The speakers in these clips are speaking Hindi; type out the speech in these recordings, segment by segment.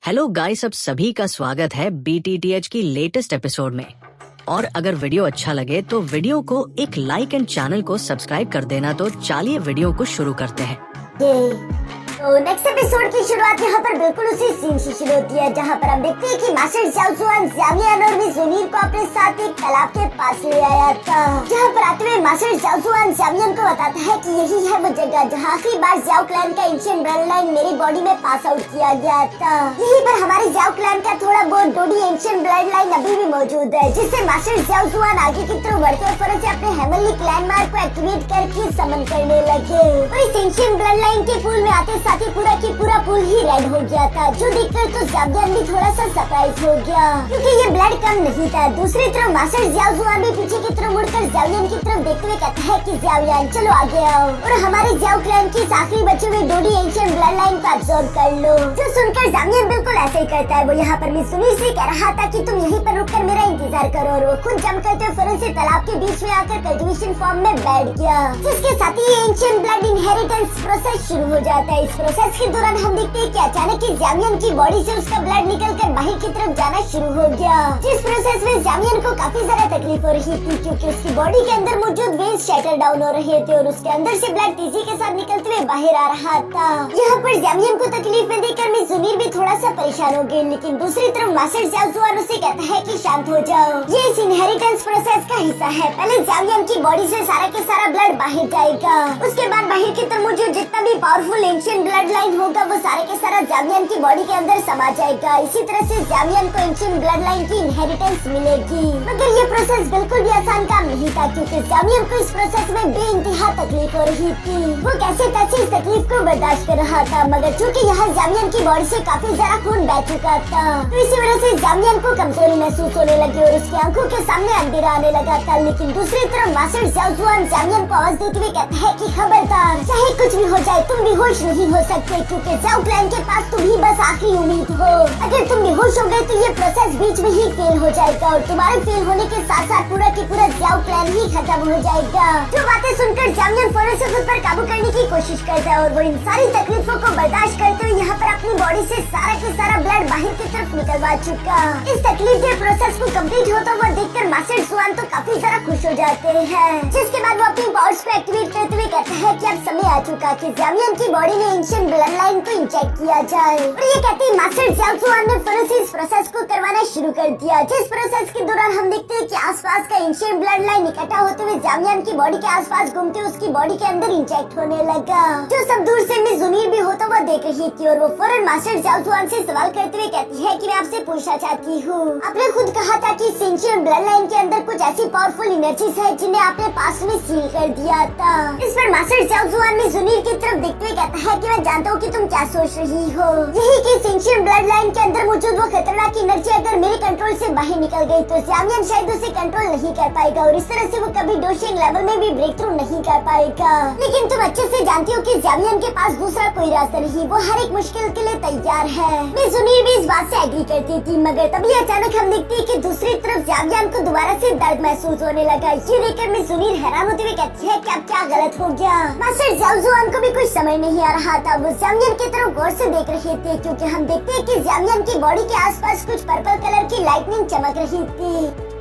हेलो गाइस, अब सभी का स्वागत है BTTH की लेटेस्ट एपिसोड में। और अगर वीडियो अच्छा लगे तो वीडियो को एक लाइक एंड चैनल को सब्सक्राइब कर देना। तो चलिए वीडियो को शुरू करते हैं। तो नेक्स्ट एपिसोड की शुरुआत यहाँ पर बिल्कुल उसी सीन से शुरू होती है जहाँ पर हम देखते हैं कि मास्टर ज़ाओ जुआन ज़ावियन और मिस जुनीर को अपने साथ एक तालाब के पास ले आया था, जहाँ पर आते हुए मास्टर ज़ाओ जुआन ज़ावियन को बताता है कि यही है वो जगह जहाँ आखिरी बार ज़ाओ क्लैन का एंशिएंट ब्लड लाइन मेरी बॉडी में पास आउट किया गया था। यहीं पर हमारे ज़ाओ क्लैन का थोड़ा बहुत डोडी एंशिएंट ब्लड लाइन अभी भी मौजूद है, जिससे मास्टर ज़ाओ जुआन आगे की तरफ बढ़ते हुए फौरन से अपने हेवनली क्लैन मार्क को एक्टिवेट करके समन करने लगे। और इस एंशिएंट ब्लड लाइन के पूल में आते साथ ही पूरा की पूरा पूल ही रेड हो गया था, जो देखकर तो ज़ावियन भी थोड़ा सा सरप्राइज हो गया क्योंकि ये ब्लड कम नहीं था। दूसरी तरफ मास्टर ज़ाओ जुआन भी पीछे की तरफ मुड़कर ज़ावियन की तरफ देखते हुए कहता है कि ज़ावियन चलो आगे आओ और हमारे ज़ाओ क्लैन की आखिरी बचे हुए डोडी एंशिएंट ब्लड लाइन को अब्सॉर्ब कर लो। जो सुनकर ज़ावियन बिल्कुल ऐसे ही करता है। वो यहाँ पर मिस जुनीर से कह रहा था कि तुम यहीं पर रुककर मेरा इंतजार करो, और वो खुद जम करते हुए फौरन से तालाब के बीच में आकर कल्टीवेशन फॉर्म में बैठ गया, जिसके साथ ही एंशिएंट ब्लड इनहेरिटेंस प्रोसेस शुरू हो जाता है। इस प्रोसेस के दौरान हम देखते हैं कि अचानक ही ज़ावियन की बॉडी से उसका ब्लड निकलकर बाहर की तरफ जाना शुरू हो गया, जिस प्रोसेस में ज़ावियन को काफी ज्यादा तकलीफ हो रही थी क्योंकि उसकी बॉडी के अंदर मौजूद वेन्स शटर डाउन हो रहे थे और उसके अंदर से ब्लड तेजी के साथ निकलते हुए बाहर आ रहा था। यहाँ पर ज़ावियन को तकलीफ में देखकर मिस जुनीर भी थोड़ा सा परेशान हो गई, लेकिन दूसरी तरफ मास्टर ज़ाओ जुआन उसे कहता है कि शांत हो जाओ, ये इस इनहेरिटेंस प्रोसेस का हिस्सा है। पहले ज़ावियन की बॉडी से सारा के सारा ब्लड बाहर जाएगा, उसके बाद बाहर की तरफ मौजूद जितना भी पावरफुल एंशिएंट ब्लड लाइन होगा वो सारे के सारा ज़ावियन की बॉडी के अंदर समा जाएगा। इसी तरह से ज़ावियन को एंशिएंट ब्लड लाइन की इनहेरिटेंस मिलेगी। मगर ये प्रोसेस बिल्कुल भी आसान काम नहीं था क्योंकि ज़ावियन को इस प्रोसेस में बेइंतहा तकलीफ हो रही थी। वो कैसे कैसे इस तकलीफ को बर्दाश्त कर रहा था, मगर चूँकि यहाँ ज़ावियन की बॉडी से काफी ज्यादा खून बह चुका था तो इसी वजह से ज़ावियन को कमजोरी महसूस होने लगी और उसकी आंखों के सामने अंधेरा आने लगा था। लेकिन दूसरी तरफ मास्टर ज़ाओ जुआन ज़ावियन को आवाज देते हुए कहता है कि खबरदार, चाहे कुछ भी हो जाए तुम बेहोश नहीं हो सकते क्योंकि ज़ाओ क्लैन के पास तुम ही बस आखिरी उम्मीद हो। अगर तुम बेहोश हो गए तो ये प्रोसेस बीच में ही फेल हो जाएगा और तुम्हारे फेल होने के साथ साथ पूरा की पूरा ज़ाओ क्लैन ही खत्म हो जाएगा। जो बातें सुनकर ज़ावियन फौरन से खुद पर काबू करने की कोशिश करता है और वो इन सारी तकलीफों को बर्दाश्त करते हुए यहाँ पर अपनी बॉडी से सारा के सारा ब्लड बाहर की तरफ निकलवा चुका। इस तकलीफ के प्रोसेस को कंप्लीट होता हुआ देखकर मास्टर जुआन तो काफी ज्यादा खुश हो जाते हैं, जिसके बाद वो अपनी पावर्स को एक्टिवेट करते हुए कहता है कि अब समय आ चुका कि ज़ावियन की बॉडी में एंशिएंट ब्लड लाइन को इंजेक्ट किया जाए। और ये कहते ही मास्टर ज़ाओ जुआन ने फौरन से इस प्रोसेस को करवाना शुरू कर दिया, जिस प्रोसेस के दौरान हम देखते हैं कि आसपास का एंशिएंट ब्लड लाइन इकट्ठा होते हुए ज़ावियन की बॉडी के आसपास घूमते उसकी बॉडी के अंदर इंजेक्ट होने लगा, जो सब दूर से मिस जुनीर भी होता हुआ देख रही थी। और वो फौरन मास्टर ज़ाओ जुआन से सवाल करते हुए कहती है कि मैं आपसे पूछना चाहती हूँ, आपने खुद कहा था कि एंशिएंट ब्लड लाइन के अंदर कुछ ऐसी पावरफुल एनर्जीज है जिन्हें आपने पास्ट में सील कर दिया था। इस पर मास्टर ज़ाओ जुआन मिस जुनीर की तरफ देखते हुए कहता है कि मैं जानता हूँ कि तुम क्या सोच रही हो, यही कि एंशिएंट ब्लड लाइन के अंदर मौजूद वो खतरनाक एनर्जी अगर मेरे कंट्रोल से बाहर निकल गई तो ज़ावियन शायद उसे कंट्रोल नहीं कर पाएगा और इस तरह से वो कभी डोशिंग लेवल में भी ब्रेक थ्रू नहीं कर पाएगा। लेकिन तुम अच्छे से जानती हो कि ज़ावियन के पास दूसरा कोई रास्ता नहीं, वो हर एक मुश्किल के लिए तैयार है। मिस जुनीर भी इस बात से एग्री करती थी, मगर तभी अचानक हम देखते हैं कि दूसरी तरफ ज़ावियन को दोबारा से दर्द महसूस होने लगा। ये देखकर मिस जुनीर हैरान होते हुए कहती है कि अब क्या गलत हो गया। मास्टर ज़ाओ जुआन को भी कुछ समझ नहीं आ रहा था, वो ज़ावियन की तरफ गौर से देख रहे थे क्योंकि हम देखते हैं कि ज़ावियन की बॉडी के आसपास कुछ पर्पल कलर की लाइटनिंग चमक रही थी,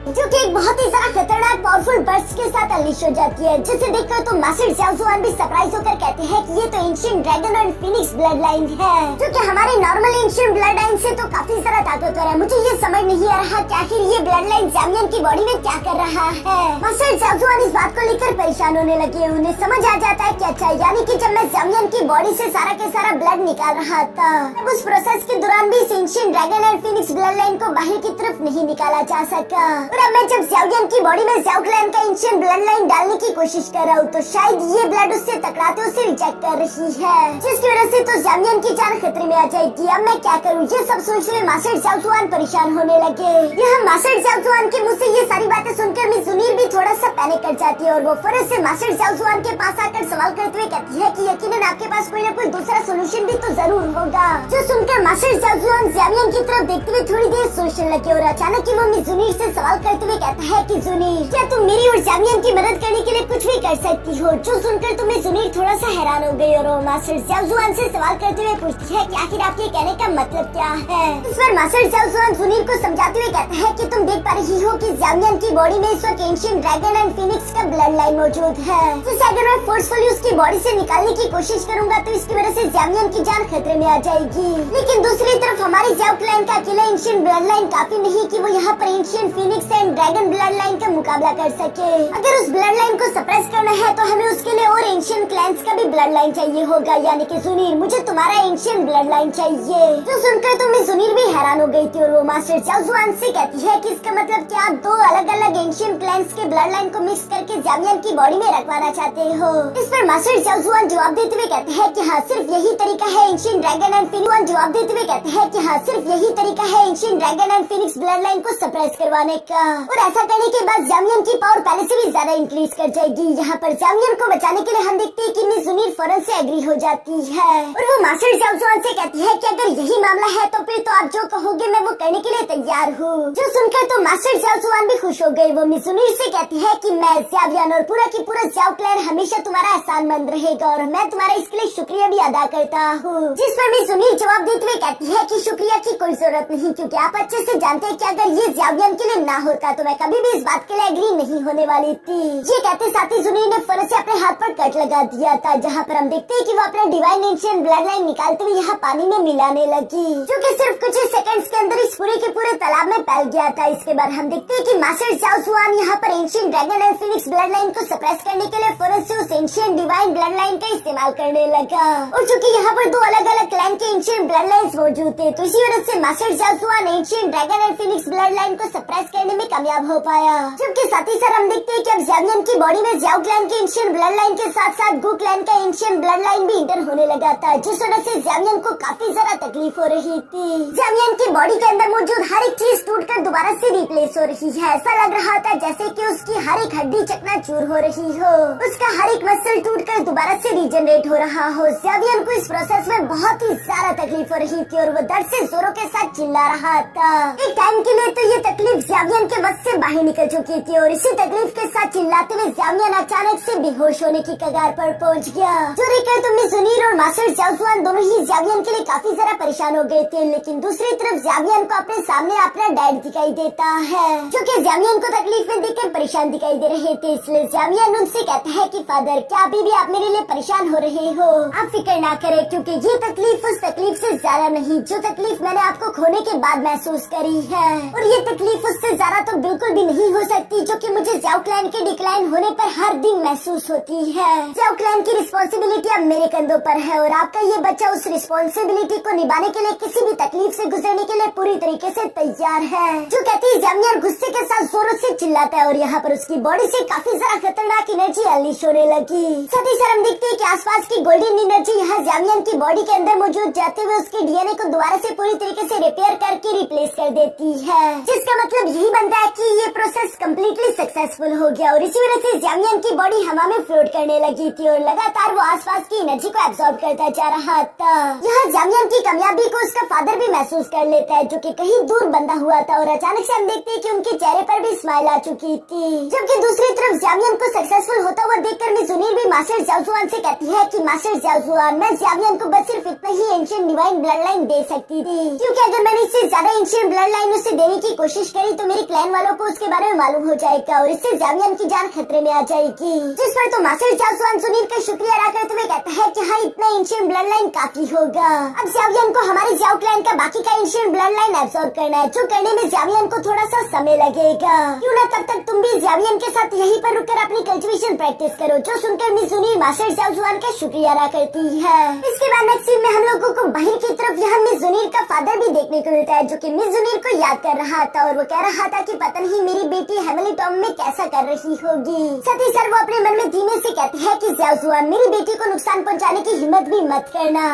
जो कि एक बहुत ही सारा खतरनाक पावरफुल बर्स्ट के साथ अनलीश हो जाती है, जिसे देखकर तो मास्टर ज़ाओ जुआन भी सरप्राइज होकर कहते हैं कि ये तो एंशिएंट ड्रैगन और फिनिक्स ब्लड लाइन है, जो कि हमारे नॉर्मल एंशिएंट ब्लड लाइन से तो काफी सारा ताकतवर है। मुझे ये समझ नहीं आ रहा कि आखिर ये ब्लड लाइन ज़ावियन की बॉडी में क्या कर रहा है। मास्टर ज़ाओ जुआन इस बात को लेकर परेशान होने लगे। उन्हें समझ आ जाता है कि अच्छा, यानी कि जब मैं ज़ावियन की बॉडी से सारा के सारा ब्लड निकाल रहा था तब उस प्रोसेस के दौरान भी एंशिएंट ड्रैगन और फिनिक्स ब्लड लाइन को बाहर की तरफ नहीं निकाला जा सका। और अब मैं जब ज़ावियन की बॉडी में ज़ाओ क्लैन का एंशिएंट ब्लड लाइन डालने की कोशिश कर रहा हूँ तो शायद ये ब्लड उससे टकराते उसे रिजेक्ट कर रही है, जिसकी वजह से तो ज़ावियन की जान खतरे में आ जाएगी। अब मैं क्या करूँ, ये सब सोच रहे मास्टर ज़ाओ जुआन परेशान होने लगे। यहाँ मास्टर ज़ाओ जुआन के मुँह से ये सारी बातें सुनकर मिस जुनीर भी थोड़ा सा पैनिक कर जाती है और वो फौरन से मास्टर ज़ाओ जुआन के पास आकर सवाल करते हुए कहती है कि यकीनन आपके पास कोई न कोई दूसरा सोल्यूशन भी तो जरूर होगा। जो सुनकर मास्टर ज़ाओ जुआन ज़ावियन की तरफ देखते हुए थोड़ी देर सोचने लगे और अचानक ही वो मिस जुनीर से सवाल करते हुए कहता है कि जुनीर, क्या तुम मेरी और जामियन की मदद करने के लिए कुछ भी कर सकती हो? जो सुनकर तुम्हें जुनीर थोड़ा सा हैरान हो गई और वो मास्टर ज़ाओजुआन से सवाल करते हुए पूछती है कि आखिर आपके कहने का मतलब क्या है। इस पर मास्टर ज़ाओजुआन जुनीर को समझाते हुए कहता है कि तुम देख पा रही हो कि जामियन की बॉडी में इस वक्त एंशिएंट ड्रैगन एंड फिनिक्स का ब्लड लाइन मौजूद है, जिसे अगर मैं फोर्सफुली उसकी बॉडी से निकालने की कोशिश करूंगा तो इसकी वजह से जामियन की जान खतरे में आ जाएगी। लेकिन दूसरी तरफ हमारी ज़ाओ क्लैन का अकेला एंशिएंट ब्लड लाइन काफी नहीं कि वो यहाँ पर ancient Phoenix and dragon blood line का मुकाबला कर सके। अगर उस ब्लड लाइन को सप्रेस करना है तो हमें उसके लिए और एंशिएंट क्लैंस का भी ब्लड लाइन चाहिए होगा, यानी कि जुनीर, मुझे तुम्हारा एंशिएंट ब्लड लाइन चाहिए। जो सुनकर तो मैं जुनीर भी हैरान हो गई थी और वो मास्टर ज़ाओजुआन से कहती है कि इसका मतलब क्या आप दो अलग अलग एंशिएंट क्लैंस के ब्लड लाइन को मिक्स करके जामियन की बॉडी में रखवाना चाहते हो? इस पर मास्टर ज़ाओजुआन जवाब देते हुए कहते हैं कि हाँ, सिर्फ यही तरीका है एंशिएंट ड्रैगन एंड फिनिक्स। जवाब देते हुए कहते हैं कि हाँ, सिर्फ यही तरीका है ancient dragon and phoenix blood line को सप्रेस करवाने का, और ऐसा करने के बाद जामियन की पावर पहले से भी ज्यादा इंक्रीज कर जाएगी। यहाँ पर जामियन को बचाने के लिए हम देखते हैं कि मिस जुनीर फौरन से एग्री हो जाती है और वो मास्टर ज़ाओजुआन से कहती है कि अगर यही मामला है तो फिर तो आप जो कहोगे मैं वो करने के लिए तैयार हूँ। जो सुनकर तो मास्टर ज़ाओजुआन भी खुश हो गई। वो मिस जुनीर से कहती है कि मैं, ज़ावियन और पूरा की पूरा ज़ाओ क्लैन हमेशा तुम्हारा एहसानमंद रहेगा और मैं तुम्हारा इसके लिए शुक्रिया भी अदा करता हूँ। जिस पर मिस जुनीर जवाब देते हुए कहती है कि शुक्रिया की कोई जरूरत नहीं, क्योंकि आप अच्छे से जानते हैं कि अगर ये ज़ावियन के लिए ना होता तो मैं कभी भी इस बात के लिए एग्री नहीं होने वाली थी। ये कहते साथ ही जुनीर ने फौरन से अपने हाथ पर कट लगा दिया था, जहाँ पर हम देखते हैं कि वो अपना डिवाइन एंशिएंट ब्लड लाइन निकालते हुए यहाँ पानी में मिलाने लगी, जो कि सिर्फ कुछ ही सेकंड्स के अंदर इस पूरे के पूरे तालाब में फैल गया था। इसके बाद हम देखते हैं कि मास्टर ज़ाओजुआन यहाँ पर ancient dragon and phoenix blood line को सप्रेस करने के लिए फौरन से उस एंशिएंट डिवाइन ब्लड लाइन का इस्तेमाल करने लगा, और चूंकि यहाँ पर दो अलग अलग क्लैन के एंशिएंट ब्लड लाइन्स मौजूद थे तो इसी वजह से master Zhaojuan ancient dragon and phoenix blood line को सप्रेस करने में कामयाब हो पाया। जबकि साथ ही साथ हम देखते हैं कि अब ज़ावियन की बॉडी में ज़ाओ क्लैन के एंशिएंट ब्लड लाइन के साथ साथ गू क्लैन का एंशिएंट ब्लड लाइन भी इंटर होने लगा था, जिस वजह से ज़ावियन को काफी ज्यादा तकलीफ हो रही थी। ज़ावियन की बॉडी के अंदर मौजूद हर एक चीज टूटकर दोबारा से रिप्लेस हो रही है। ऐसा लग रहा था जैसे कि उसकी हर एक हड्डी चकनाचूर हो रही हो, उसका हर एक मसल टूटकर दोबारा से रीजनरेट हो रहा हो। ज़ावियन को इस प्रोसेस में बहुत ही ज्यादा तकलीफ हो रही थी और वो दर्द से जोरों के साथ चिल्ला रहा था। एक टाइम के लिए तो ये तकलीफ ज़ावियन के बस से बाहर निकल चुकी थी और इसी तकलीफ के साथ चिल्लाते हुए ज़ावियन अचानक से बेहोश होने की कगार पर पहुंच गया। जो देखकर तो मिस जुनीर और मास्टर ज़ाओजुआन दोनों ही ज़ावियन के लिए काफी ज्यादा परेशान हो गए थे, लेकिन दूसरी तरफ ज़ावियन को अपने सामने अपना डैड दिखाई देता है, जो कि ज़ावियन को तकलीफ में देखकर परेशान दिखाई दे रहे थे। इसलिए ज़ावियन उनसे कहता है कि फादर, क्या अभी भी आप मेरे लिए परेशान हो रहे हो? आप फिक्र ना करें, क्योंकि ये तकलीफ उस तकलीफ से ज्यादा नहीं जो तकलीफ मैंने आपको खोने के बाद महसूस करी है, और ये तकलीफ उससे ज्यादा तो बिल्कुल भी नहीं हो सकती जो कि मुझे ज़ाओ क्लैन के डिक्लाइन होने पर हर दिन महसूस होती है। ज़ाओ क्लैन की रिस्पॉन्सिबिलिटी अब मेरे कंधों पर है और आपका ये बच्चा उस रिस्पॉन्सिबिलिटी को निभाने के लिए किसी भी तकलीफ से गुजरने के लिए पूरी तरीके से तैयार है। जो कहती है ज़ावियन गुस्से के साथ जोरों से चिल्लाता है और यहाँ पर उसकी बॉडी से काफी ज्यादा खतरनाक एनर्जी अनलीश होने लगी। साथ ही साथ हम देखते हैं कि आसपास की गोल्डन एनर्जी यहाँ ज़ावियन की बॉडी के अंदर मौजूद जाते हुए उसके डीएनए को दोबारा से पूरी तरीके से रिपेयर करके रिप्लेस कर देती है, जिसका मतलब यही बनता है कि ये प्रोसेस कम्प्लीटली सक्सेसफुल हो गया और इसी वजह से ज़ावियन की बॉडी हवा में फ्लोट करने लगी थी और लगातार वो आसपास की एनर्जी को एब्सॉर्ब करता जा रहा था। यहाँ ज़ावियन की कामयाबी को उसका फादर भी महसूस कर लेता है, जो कि कहीं दूर बंधा हुआ था, और अचानक से हम देखते हैं कि उनके चेहरे पर भी स्माइल आ चुकी थी। जबकि दूसरी तरफ ज़ावियन को सक्सेसफुल होता हुआ देखकर मिस जुनीर भी मास्टर ज़ाओजुआन से कहती है कि मास्टर ज़ाओजुआन, मैं ज़ावियन को बस सिर्फ इतना ही एंशिएंट डिवाइन ब्लड लाइन दे सकती थी, क्योंकि अगर मैंने इससे ज्यादा एंशिएंट ब्लड लाइन उसे देने की कोशिश करी तो मेरे क्लैन वालों को उसके बारे में मालूम हो जाएगा और इससे ज़ावियन की जान खतरे में आ जाएगी। जिस पर तो मास्टर ज़ाओजुआन जुनीर का शुक्रिया अदा करते हुए कहता है कि हाँ, इतना एंशिएंट ब्लड लाइन काफी होगा। अब ज़ावियन को हमारे ज़ाओ क्लैन का बाकी का एंशिएंट ब्लड लाइन एब्सॉर्ब करना है, जो करने में ज़ावियन को थोड़ा सा समय लगेगा। क्यों ना तब तक तुम भी ज़ावियन के साथ यहीं पर रुककर अपनी कल्टिवेशन प्रैक्टिस करो। जो सुनकर मिस जुनीर मास्टर ज़ाओजुआन का शुक्रिया अदा करती है। इसके बाद नेक्स्ट सीन में हम लोगों को बाहर की तरफ यहाँ मिस जुनीर का फादर भी देखने को मिलता है, जो कि मिस जुनीर को याद कर रहा था और वो कह रहा था कि पता नहीं मेरी बेटी हेमिली टॉम में कैसा कर रही होगी। साथ ही साथ वो अपने मन में धीमे से कहते हैं कि ज़ाओजुआन, मेरी बेटी को नुकसान पहुंचाने की हिम्मत भी मत करना।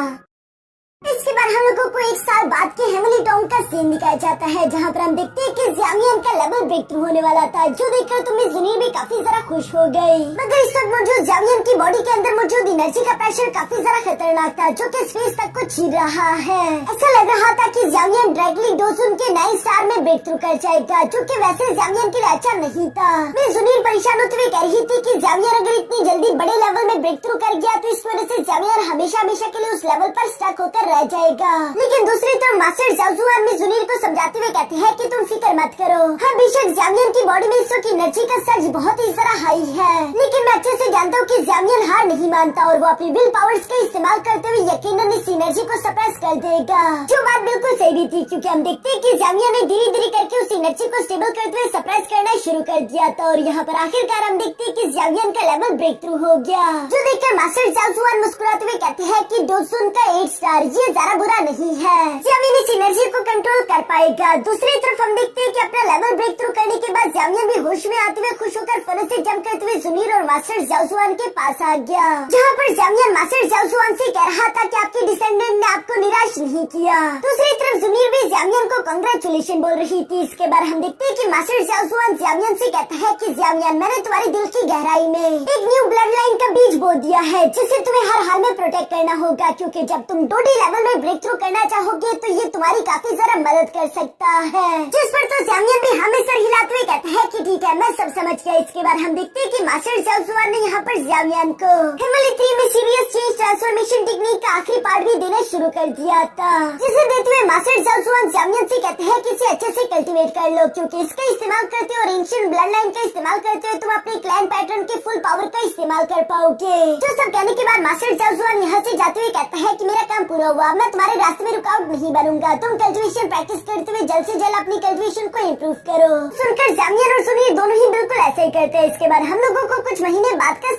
इसके बाद हम लोगों को एक साल बाद रात के हेमली टाउन का सीन दिखाया जाता है, जहाँ पर हम देखते हैं कि ज़ामियन का लेवल ब्रेक थ्रू होने वाला था, जो देखकर तुम्हें जुनीर भी काफी ज्यादा खुश हो गई। मगर इस वक्त मौजूद ज़ामियन की बॉडी के अंदर मौजूद एनर्जी का प्रेशर काफी ज्यादा खतरनाक था, जो कि स्पेस तक को छीन रहा है। ऐसा लग रहा था कि ज़ामियन डायरेक्टली डोजुन के 9 स्टार में ब्रेक थ्रू कर जाएगा, जो कि वैसे ज़ामियन के लिए अच्छा नहीं था। मैं जुनीर परेशान होते हुए कह रही थी कि ज़ामियन अगर इतनी जल्दी बड़े लेवल में ब्रेक थ्रू कर गया तो इस वजह से ज़ामियन हमेशा हमेशा के लिए उस लेवल पर स्टक होकर रह जाएगा। लेकिन दूसरी तरफ मास्टर ज़ाओजुआन में जुनीर को समझाते हुए कहते हैं कि तुम फिक्र मत करो। हाँ, बेशक ज़ामियन की बॉडी में इस वक्त एनर्जी का सर्ज बहुत ही ज्यादा हाई है, लेकिन मैं अच्छे से जानता हूँ कि ज़ामियन हार नहीं मानता और वो अपनी विल पावर्स का इस्तेमाल करते हुए यकीनन इस एनर्जी को सप्रेस कर देगा। जो बात बिल्कुल सही भी थी, क्योंकि हम देखते हैं कि ज़ामियन ने धीरे धीरे करके उस एनर्जी को स्टेबल करते हुए सप्रेस करना शुरू कर दिया था और यहाँ पर आखिरकार हम देखते हैं कि ज़ामियन का लेवल ब्रेक थ्रू हो गया, जो देखकर मास्टर ज़ाओजुआन मुस्कुराते हुए कहते हैं कि डोजुन का 8 स्टार ये ज्यादा बुरा नहीं है, ज़ामियन इस एनर्जी को कंट्रोल कर पाएगा। दूसरी तरफ हम देखते हैं कि अपना लेवल ब्रेक थ्रू करने के बाद ज़ामियन भी होश में आते हुए खुश होकर फन से जंप करते हुए जुनीर और मास्टर ज़ाओजुआन के पास आ गया, जहाँ पर ज़ामियन मास्टर ज़ाओजुआन से कह रहा था कि आपके डिसेंडेंट ने आपको निराश नहीं किया। दूसरी तरफ जुनीर भी ज़ामियन को कांग्रेचुलेशन बोल रही थी। इसके बाद हम देखते हैं कि मास्टर ज़ाओजुआन ज़ामियन से कहता है कि ज़ामियन, मैंने तुम्हारे दिल की गहराई में एक न्यू ब्लड लाइन का बीज बो दिया है, जिसे तुम्हें हर हाल में प्रोटेक्ट करना होगा, क्योंकि जब तुम 2D लेवल में ब्रेक थ्रू करना चाहोगे तो ये तुम्हारी काफी ज्यादा मदद कर सकता है। जिस पर तो ज़ामियन भी हमें सर हिलाते हुए कहता है कि ठीक है, मैं सब समझ गया। इसके बाद हम देखते हैं कि मास्टर ज़ाओजुआन ने यहाँ पर ज़ामियन को हेमली 3 में सीरियस चेंज ट्रांसफॉर्मेशन टेक्निक का आखिरी पार्ट भी देना शुरू कर दिया था, जिसे देते हुए मास्टर ज़ाओजुआन ज़ामियन से कहते हैं कि इसे अच्छे से कल्टीवेट कर लो, क्योंकि इसका इस्तेमाल करते और एंशिएंट ब्लड लाइन का इस्तेमाल करते हुए तुम अपने क्लैन पैटर्न के फुल पावर का इस्तेमाल कर पाओगे। जो सब कहने के बाद मास्टर ज़ाओजुआन यहाँ से जाते हुए कहता है कि मेरा काम पूरा हुआ, मैं तुम्हारे रास्ते में रुकावट नहीं बनूंगा, तुम कल्टीवेशन प्रैक्टिस करते हुए जल्द से जल्द अपनी कल्टीवेशन को इम्प्रूव करो। सुनकर ज़ामियन और जुनीर दोनों ही बिल्कुल ऐसे ही करते हैं। इसके बाद हम लोगों को कुछ महीने बाद का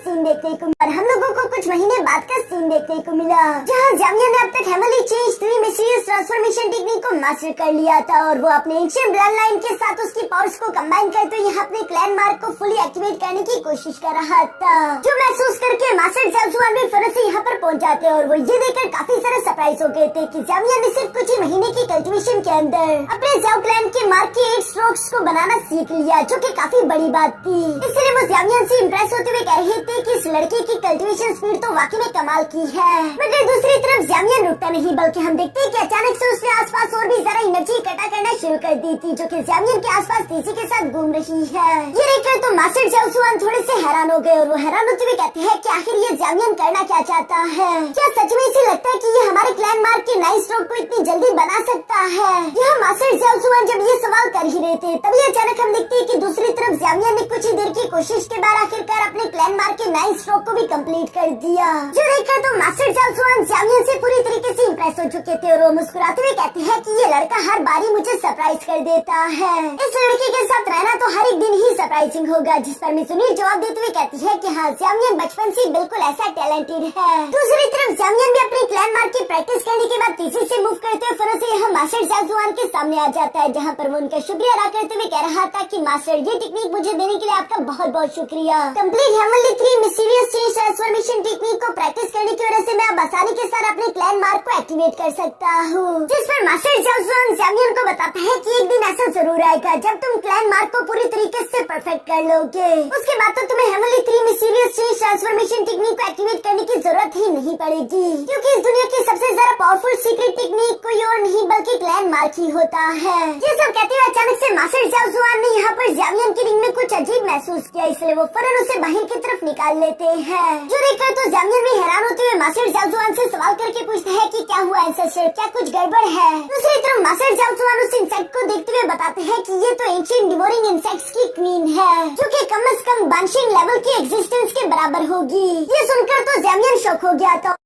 सीन देखने को मिला, जहाँ ज़ामियन ने अब तक हेमली चेंज 3 में सीरियस ट्रांसफॉर्मेशन टेक्निक को मास्टर कर लिया था और वो अपने एंशिएंट ब्लड लाइन के साथ उसकी पावर्स को कंबाइन करते हुए यहाँ अपने क्लैन मार्क को फुली एक्टिवेट करने की कोशिश कर रहा था, जो महसूस करके मास्टर ज़ाओजुआन भी फौरन से यहाँ पर पहुँच जाते और वो ये देखकर काफी सारे सरप्राइज हो गए थे कि ज़ामियन ने सिर्फ कुछ ही महीने की कल्टीवेशन के अंदर अपने ज़ाओ क्लैन के मार्क के 8 स्ट्रोक्स को बनाना सीख लिया, जो कि काफी बड़ी बात थी। इसलिए वो ज़ामियन से इम्प्रेस होते हुए कह रहे थे कि इस लड़के की कल्टीवेशन स्पीड तो वाकई में कमाल की है। मगर दूसरी तरफ ज़ामियन रुकता नहीं, बल्कि हम देखते हैं कि अचानक से उसने आसपास और भी ज्यादा एनर्जी इकट्ठा करना शुरू कर दी थी, जो कि ज़ामियन के आसपास तेजी के साथ घूम रही है। ये देखकर तो मास्टर ज़ाओजुआन थोड़े से हैरान हो गए और वो हैरान होते हुए कहते हैं कि आखिर ये ज़ामियन करना क्या चाहता है। क्या सच में इसे लगता है कि ये हमारे क्लैन मार्क के 9 स्ट्रोक को इतनी जल्दी बना सकता है? यह मास्टर ज़ाओजुआन जब ये सवाल कर ही रहे थे, तभी अचानक हम देखते हैं कि दूसरी तरफ ज़ामियन ने कुछ ही देर की कोशिश के बाद आखिरकार अपने क्लैन मार्क के 9 स्ट्रोक को भी कंप्लीट कर दिया, जो देखकर तो मास्टर ज़ाओजुआन ज़ामियन से पूरी तरीके से इम्प्रेस हो चुके थे और वो मुस्कुराते हुए कहते हैं कि ये लड़का हर बारी मुझे सरप्राइज कर देता है, इस लड़के के साथ रहना तो हर एक दिन ही सरप्राइजिंग होगा। जिस पर जुनीर जवाब देते हुए कहती है कि हाँ, ज़ामियन बचपन से बिल्कुल ऐसा टैलेंटेड है। दूसरी तरफ ज़ामियन भी अपने क्लैन मार्क की प्रैक्टिस करने के बाद तेजी से मूव करते हुए फौरन से यहाँ मास्टर ज़ाओजुआन के सामने आ जाता है, जहाँ पर वो उनका शुक्रिया अदा करते हुए कह रहा था कि मास्टर, ये टेक्निक मुझे देने के लिए आपका बहुत बहुत शुक्रिया। Complete हेमली 3 mysterious change transformation technique को प्रैक्टिस करने की वजह से मैं अब आसानी के साथ अपने क्लैन मार्क को एक्टिवेट कर सकता हूँ। जिस पर मास्टर ज़ाओजुआन ज़ामियन को बताता है कि एक दिन ऐसा जरूर आएगा जब तुम क्लैन मार्क को पूरी तरीके से परफेक्ट कर लोगे, उसके बाद तो तुम्हें हेमली 3 मिस्टीरियस चेंज ट्रांसफॉर्मेशन टेक्निक को एक्टिवेट करने की जरूरत ही नहीं पड़ेगी, क्योंकि इस दुनिया की सबसे ज्यादा पावरफुल सीक्रेट टेक्निक कोई और नहीं बल्कि क्लैन मार्क ही होता है। ये सब कहते हुए अचानक से मास्टर ज़ाओजुआन ने यहाँ पर ज़ामियन की रिंग में कुछ अजीब महसूस किया, इसलिए वो फौरन उसे बाहर की तरफ निकाल लेते हैं, जो देखकर तो ज़ामियन भी हैरान होते हुए मास्टर ज़ाओजुआन से सवाल करके पूछता है कि क्या हुआ एंसेस्टर, क्या कुछ गड़बड़ है? दूसरी तरफ मास्टर ज़ाओजुआन उस इंसेक्ट को देखते हुए बताते हैं कि ये तो एंशिएंट डिवोरिंग इंसेक्ट्स की क्वीन है, जो कि कम से कम बानशिंग लेवल की एग्जिस्टेंस के बराबर होगी। ये सुनकर तो ज़ामियन शॉक हो गया था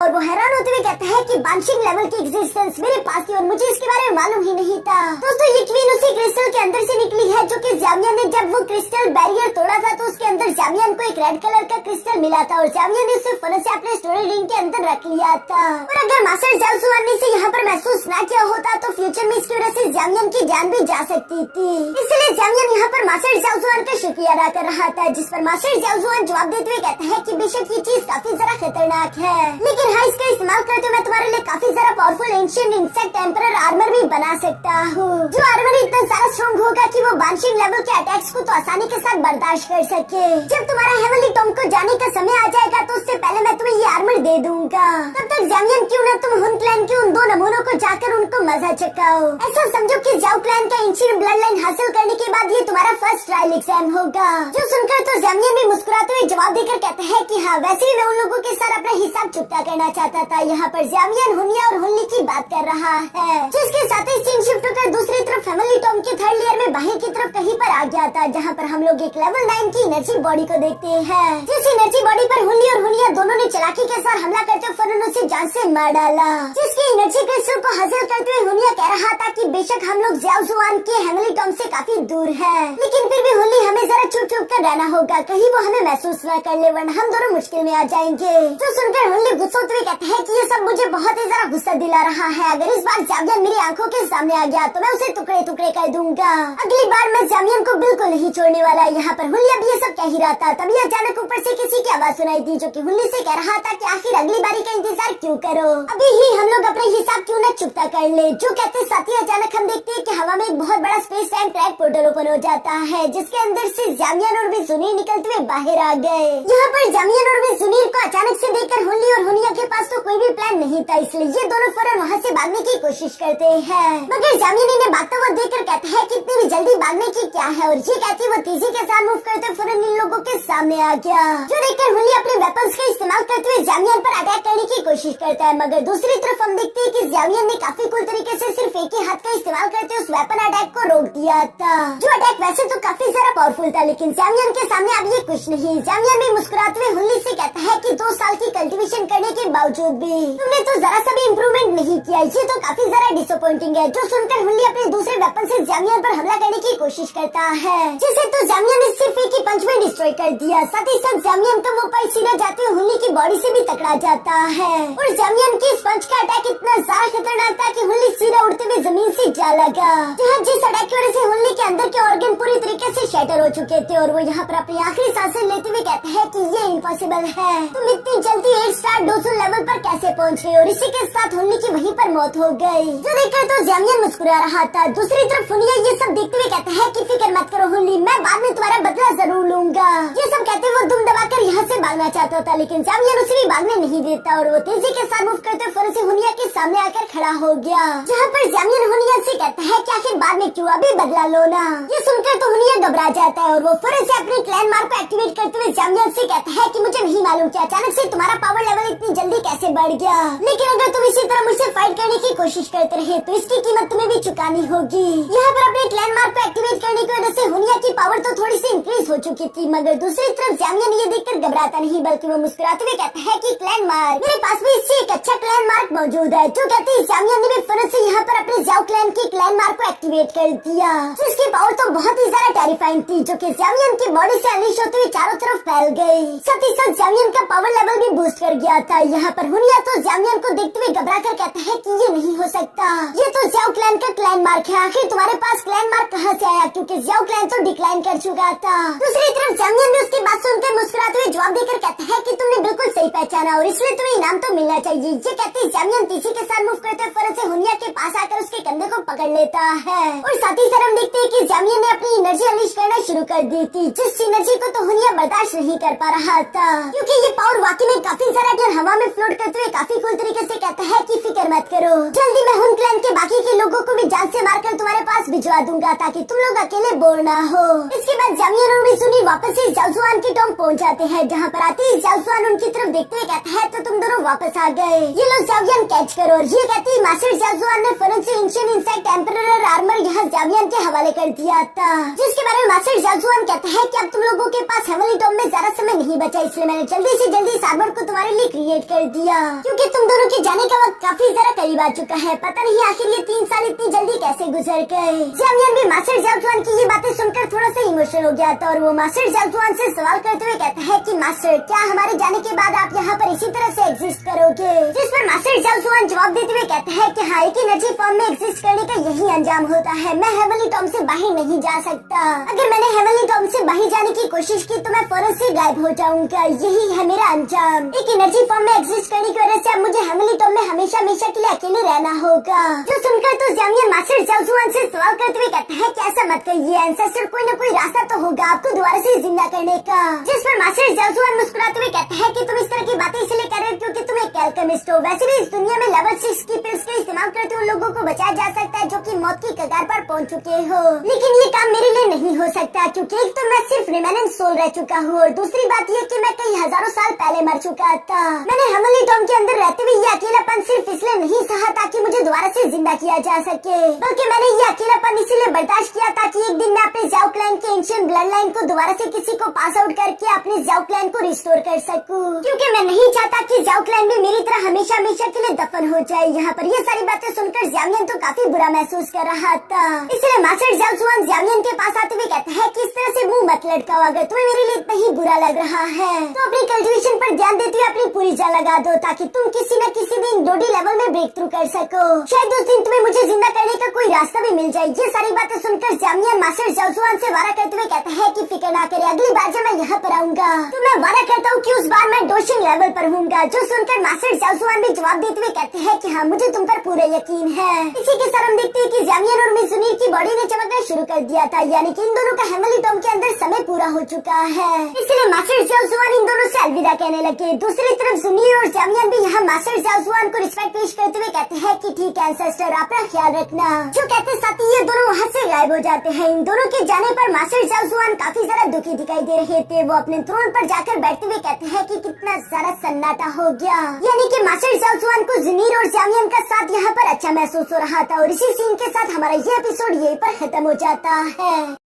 और वो हैरान होते हुए कहता है कि बानशिंग लेवल की एग्जिस्टेंस मेरे पास थी और मुझे इसके बारे में मालूम ही नहीं था। दोस्तों, ये क्वीन उसी क्रिस्टल के अंदर से निकली है, जो कि ज़ामियन ने जब वो क्रिस्टल बैरियर तोड़ा था तो उसके अंदर ज़ामियन को एक रेड कलर का क्रिस्टल मिला था और ज़ामियन ने उसे फौरन से अपने स्टोरी रिंग के अंदर रख लिया था। और अगर मास्टर ज़ाओजुआन ने इसे यहाँ पर महसूस न किया होता तो फ्यूचर में इसकी वजह से जामियन की जान भी जा सकती थी। इसलिए जामियन यहाँ पर मास्टर जाओ जुआन का शुक्रिया अदा कर रहा था, जिस पर मास्टर जाओ जुआन जवाब देते हुए कहता है कि बेशक ये चीज काफी जरा खतरनाक है, लेकिन हाँ इसका इस्तेमाल करते हुए मैं तुम्हारे लिए काफी जरा पावरफुल एंशिएंट इंसेक्ट टेम्परर आर्मर भी बना सकता हूँ, जो आर्मर इतना ज्यादा स्ट्रॉन्ग होगा कि वो बानशिंग लेवल के अटैक्स को तो आसानी के साथ बर्दाश्त कर सके। जब तुम्हारा हेवनली टॉम को जाने का समय आ जाएगा तो उससे पहले मैं तुम्हें ये आर्मर दे दूंगा। तब तक जामियन क्यों न तुम हुन क्लैन के उन 2 नमूनों को जाकर उनको मजा चखाओ। ऐसा समझो कि जाओ क्लैन का एंशिएंट ब्लड लाइन हासिल करने के बाद ये तुम्हारा फर्स्ट ट्रायल एग्जाम होगा। जो सुनकर तो जामियन भी मुस्कुराते हुए जवाब देकर कहता है कि हाँ वैसे ही मैं उन लोगों के साथ अपना हिसाब चुकता करना चाहता था। यहाँ पर जामियन हुनिया और हुन्नी की बात कर रहा है, जिसके साथ ही सीन शिफ्ट होकर दूसरी तरफ फैमिली टॉम के थर्ड लेयर में बाहर की तरफ कहीं पर आ गया था, जहाँ पर हम लोग एक लेवल 9 की एनर्जी बॉडी को देखते हैं। जिस एनर्जी बॉडी पर हुन्नी और हुनिया दोनों ने चालाकी के साथ हमला करते फौरन उसे जान से मार डाला। जिसकी एनर्जी क्रिस्टल को हासिल करते हुए हुनिया कह रहा था कि बेशक हम लोग जाओ जुआन के हेवनली टॉम से काफी दूर है, लेकिन फिर भी हुन्नी हमें जरा छुप छुप कर रहना होगा, कहीं वो हमें महसूस न कर ले वरना हम दोनों मुश्किल में आ जाएंगे। जो सुनकर हुन्नी गुस्सा होते हुए कहते हैं कि ये सब मुझे बहुत ही जरा गुस्सा दिला रहा है, अगर इस बार जामियन मेरी आंखों के सामने आ गया तो मैं उसे टुकड़े टुकड़े कर दूंगा। अगली बार मैं जामियन को बिल्कुल नहीं छोड़ने वाला। यहाँ पर हुन्नी अब ये सब कह ही रहा था, तभी अचानक ऊपर से किसी की आवाज सुनाई दी, जो कि हुन्नी से कह रहा था कि आखिर अगली बारी का इंतजार क्यों करो, अभी ही हम लोग अपने हिसाब क्यों न चुकता कर ले। जो कहते साथ ही अचानक हम देखते हैं कि हवा में एक बहुत बड़ा space time track portal open हो जाता है, जिसके अंदर से जामियन और भी सुनील निकलते हुए बाहर आ गए। यहाँ पर जामियन और भी सुनील को अचानक से देखकर हुन्नी और हुनिया के पास तो कोई भी प्लान नहीं था, इसलिए ये दोनों फौरन वहाँ से भागने की कोशिश करते हैं, मगर जामियन इन्हें भागता हुआ देखकर कहता है कि इतनी भी जल्दी भागने की क्या है, और ये कहती वो तेजी के साथ मूव करते फौरन इन लोगों के सामने आ गया। जो देखकर हुन्नी अपने वेपन्स का इस्तेमाल करते हुए जामियन पर अटैक करने की कोशिश करता है, मगर दूसरी तरफ हम देखते हैं कि जामियन ने काफी कूल तरीके से सिर्फ एक ही हाथ का इस्तेमाल करते उस वेपन अटैक को रोक दिया था। जो अटैक वैसे तो काफी ज्यादा पावरफुल था, लेकिन जामियन के सामने अब ये कुछ नहीं। जामियन भी मुस्कुराते हुए हुन्नी से कहता है कि 2 साल की कल्टीवेशन करने के बावजूद भी तुमने तो जरा सा भी इम्प्रूवमेंट नहीं किया, ये तो काफी ज्यादा डिसअपॉइंटिंग है। जो सुनकर हुन्नी अपने दूसरे वेपन से जामियन पर हमला करने की कोशिश करता है, जिसे तो जामियन ने सिर्फ एक ही पंच में डिस्ट्रॉय कर दिया। साथ ही साथ जामियन का वो पंच सीधा जाते हुए हुन्नी की बॉडी से भी टकरा जाता है, और जामियन के इस पंच का अटैक इतना ज्यादा खतरनाक था कि हुन्नी सीधा उड़ते हुए जमीन से जा लगा, जहाँ जिस अटैक की वजह से हुन्नी के अंदर के ऑर्गन पूरी तरीके से शैटर हो चुके थे, और वो यहाँ पर अपनी आखिरी सांसें लेते हुए कहते हैं कि ये इम्पॉसिबल है, तुम इतनी जल्दी 8 स्टार डोजो लेवल पर कैसे पहुँचे, और इसी के साथ हुन्नी की वहीं पर मौत हो गई। जो देखकर तो जामियन मुस्कुरा रहा था। दूसरी तरफ हुनिया ये सब देखते हुए कहता है कि फिक्र मत करो हुन्नी, मैं बाद में तुम्हारा बदला जरूर लूंगा। ये सब कहते वो दुम दबाकर यहाँ से भागना चाहता था, लेकिन जामियन उसे भी भागने नहीं देता, और वो तेजी के साथ मूव करते फौरन से हुनिया के सामने आकर खड़ा हो गया, जहाँ पर जामियन हुनिया से कहता है कि आखिर बाद में क्यों, अभी बदला लो ना। ये सुनकर तो हुनिया घबरा जाता है, और वो फौरन से अपने क्लैन मार्क को एक्टिवेट करते हुए जामियन से कहता है कि मुझे नहीं मालूम कि अचानक से तुम्हारा पावर लेवल इतनी जल्दी कैसे बढ़ गया, लेकिन अगर तुम इसी तरह मुझसे फाइट करने की कोशिश करते रहे तो इसकी कीमत तुम्हें भी चुकानी होगी। यहाँ पर अपने क्लैन मार्क को एक्टिवेट करने की वजह से हुनिया की पावर तो थोड़ी सी इंक्रीज हो चुकी थी, मगर दूसरी तरफ जामियन ये देखकर घबराता नहीं, बल्कि वो मुस्कुराते हुए कहता है कि क्लैन मार्क, मेरे पास भी इससे एक अच्छा क्लैन मार्क मौजूद है। जो कहते हैं जामियन ने भी फौरन से यहाँ पर अपने जाओ क्लैन की क्लैन मार्क को एक्टिवेट कर दिया, जिसकी पावर तो बहुत ही ज्यादा टेरिफाइंग थी, जो कि जामियन की बॉडी से अनलीश होते हुए चारों तरफ फैल गई। साथ ही साथ जामियन का पावर लेवल भी बूस्ट कर गया था। यहाँ पर हुनिया तो जामियन को देखते हुए घबरा कर कहता है कि ये नहीं हो सकता, ये तो जाओ क्लैन का क्लैन मार्क है, आखिर तुम्हारे पास क्लैन मार्क कहाँ से आया, क्योंकि जाओ क्लैन तो डिक्लाइन कर चुका था। दूसरी तरफ जामियन ने उसकी बात सुनकर मुस्कुराते हुए जवाब देकर कहता है कि तुमने बिल्कुल सही पहचाना, और इसलिए तुम्हें इनाम तो मिलना चाहिए। ये कहते जामियन तीसरी के साथ मूव करते फौरन से हुनिया के पास आकर उसके कंधे को पकड़ लेता है, और साथ ही साथ हम देखते हैं कि जामियन ने अपनी एनर्जी अनलीश करना शुरू कर दी थी, जिस एनर्जी को तो हुनिया बर्दाश्त नहीं कर पा रहा था, क्योंकि ये पावर वाकई में काफी ज्यादा देर हवा में फ्लोट करते हुए काफी कूल तरीके से कहता है कि फिक्र मत करो, जल्दी मैं हुन क्लैन के बाकी के लोगों को भी जान से मारकर तुम्हारे पास भिजवा दूंगा, ताकि तुम लोग अकेले बोर ना हो। इसके बाद जामियन और सुनील वापस से जाओजुआन की टॉम पहुंच जाते हैं, जहाँ पर आते ही जाओजुआन उनकी तरफ देखते हुए कहता है तो तुम दोनों वापस आ गए, ये लो जाओजुआन कैच करो। और ये कहती मास्टर जाओजुआन ने फौरन से एंशिएंट इंसेक्ट एम्परर आर्मर यहाँ जावियन के हवाले कर दिया था, जिसके बारे में मास्टर जाजुआन कहता है कि अब तुम लोगों के पास हेवनली टॉम में ज्यादा समय नहीं बचा, इसलिए मैंने जल्दी से जल्दी इस आर्मर को तुम्हारे लिए क्रिएट कर दिया, क्योंकि तुम दोनों के जाने का वक्त काफी ज्यादा करीब आ चुका है। पता नहीं आखिर ये 3 साल इतनी जल्दी कैसे गुजर गए। जावियन भी मास्टर जाजुआन की ये बातें सुनकर थोड़ा सा इमोशनल हो गया था और वो मास्टर जाजुआन से सवाल करते हुए कहता है कि मास्टर, क्या हमारे जाने के बाद आप यहाँ पर इसी तरह से एग्जिस्ट करोगे? जिस पर मास्टर जाजुआन जवाब देते हुए कहता है कि हाँ, एक एनर्जी फॉर्म में एग्जिस्ट करने का यही अंजाम होता है। मैं हेवनली टॉम से बाहर नहीं जा सकता। अगर मैंने हेवनली टॉम से बाहर जाने की कोशिश की तो मैं फौरन से गायब हो जाऊंगा। यही है मेरा अंजाम। एक एनर्जी फॉर्म में एग्जिस्ट करने की वजह से अब मुझे हेवनली टॉम में हमेशा हमेशा के लिए अकेले रहना होगा। जो सुनकर तो जावियन मास्टर जाजुआन से सवाल करते हुए कहता है कि ऐसा मत कहिए एंसेस्टर, कोई न कोई रास्ता तो होगा आपको दोबारा से जिंदा करने का। जिस पर मास्टर जाजुआन मुस्कुराते हुए कहता है कि तुम इस तरह की बातें इसलिए कर रहे हो क्योंकि तुम एक एल्केमिस्ट हो। वैसे भी इस दुनिया में लेवल 6 की पिल्स का इस्तेमाल करते हुए लोगों को बचाया जा सकता है जो कि मौत की कगार पर पहुंच चुके हो, लेकिन ये काम मेरे लिए नहीं हो सकता क्योंकि एक तो मैं सिर्फ रिमेनेंट सोल रह चुका हूँ और दूसरी बात ये कि मैं कई हजारों साल पहले मर चुका था। मैंने हेवनली टॉम के अंदर रहते हुए ये अकेलापन सिर्फ इसलिए नहीं सहा ताकि मुझे दोबारा से जिंदा किया जा सके, बल्कि मैंने ये अकेलापन इसीलिए बर्दाश्त किया ताकि एक दिन मैं अपने जाओ क्लैन के एंशिएंट ब्लड लाइन को दोबारा से किसी को पास आउट करके अपने जाओ क्लैन को रिस्टोर कर सकूं, क्योंकि मैं नहीं चाहता कि जाओ क्लैन भी मेरी तरह हमेशा हमेशा के लिए दफन हो जाए। यहाँ पर ये सारी बातें सुनकर जावियन तो काफी बुरा महसूस कर रहा था, इसलिए मास्टर जाजुआन जावियन के पास आते हुए कहता है कि इस तरह से मुंह मत लटकाओ। अगर तुम्हें मेरे लिए इतना ही बुरा लग रहा है तो अपनी कल्टिवेशन पर ध्यान देते हुए अपनी पूरी जान लगा दो ताकि तुम किसी न किसी दिन डोडी लेवल में ब्रेक थ्रू कर सको। शायद उस दिन तुम्हें मुझे जिंदा करने का कोई रास्ता भी मिल जाए। ये सारी बातें सुनकर जावियन मास्टर जाजुआन से वादा करते हुए कहता है कि फिक्र ना करे, अगली बार जब मैं यहाँ पर आऊंगा तो मैं वादा करता हूँ कि उस बार मैं डोशिंग लेवल पर हूँगा। जो सुनकर मास्टर जाजुआन भी जवाब देते हुए कहते हैं कि हाँ, मुझे तुम पर पूरा यकीन है। इसी के साथ हम देखते हैं कि जावियन और मिजुनीर की बॉडी ने चमकना शुरू कर दिया था, यानी कि इन दोनों का हेवनली टॉम के अंदर समय पूरा हो चुका है। इसलिए मास्टर जाजुआन इन दोनों से अलविदा कहने लगे। दूसरी तरफ जुनीर और जावियन भी यहाँ मास्टर जाजुआन को रिस्पेक्ट पेश करते हुए कहते हैं कि ठीक है एंसेस्टर, अपना ख्याल रखना। जो कहते साथ ही ये दोनों वहाँ से गायब हो जाते हैं। इन दोनों के जाने पर मास्टर जाजुआन काफी ज्यादा दुखी दिखाई दे रहे थे। वो अपने थ्रोन पर जाकर बैठते हुए कहते हैं कि कितना ज्यादा सन्नाटा हो गया, यानी कि मास्टर जाजुआन को जुनीर और जावियन का साथ यहाँ पर अच्छा महसूस हो रहा था। और इसी सीन के साथ हमारा ये एपिसोड यहीं पर खत्म हो जाता है।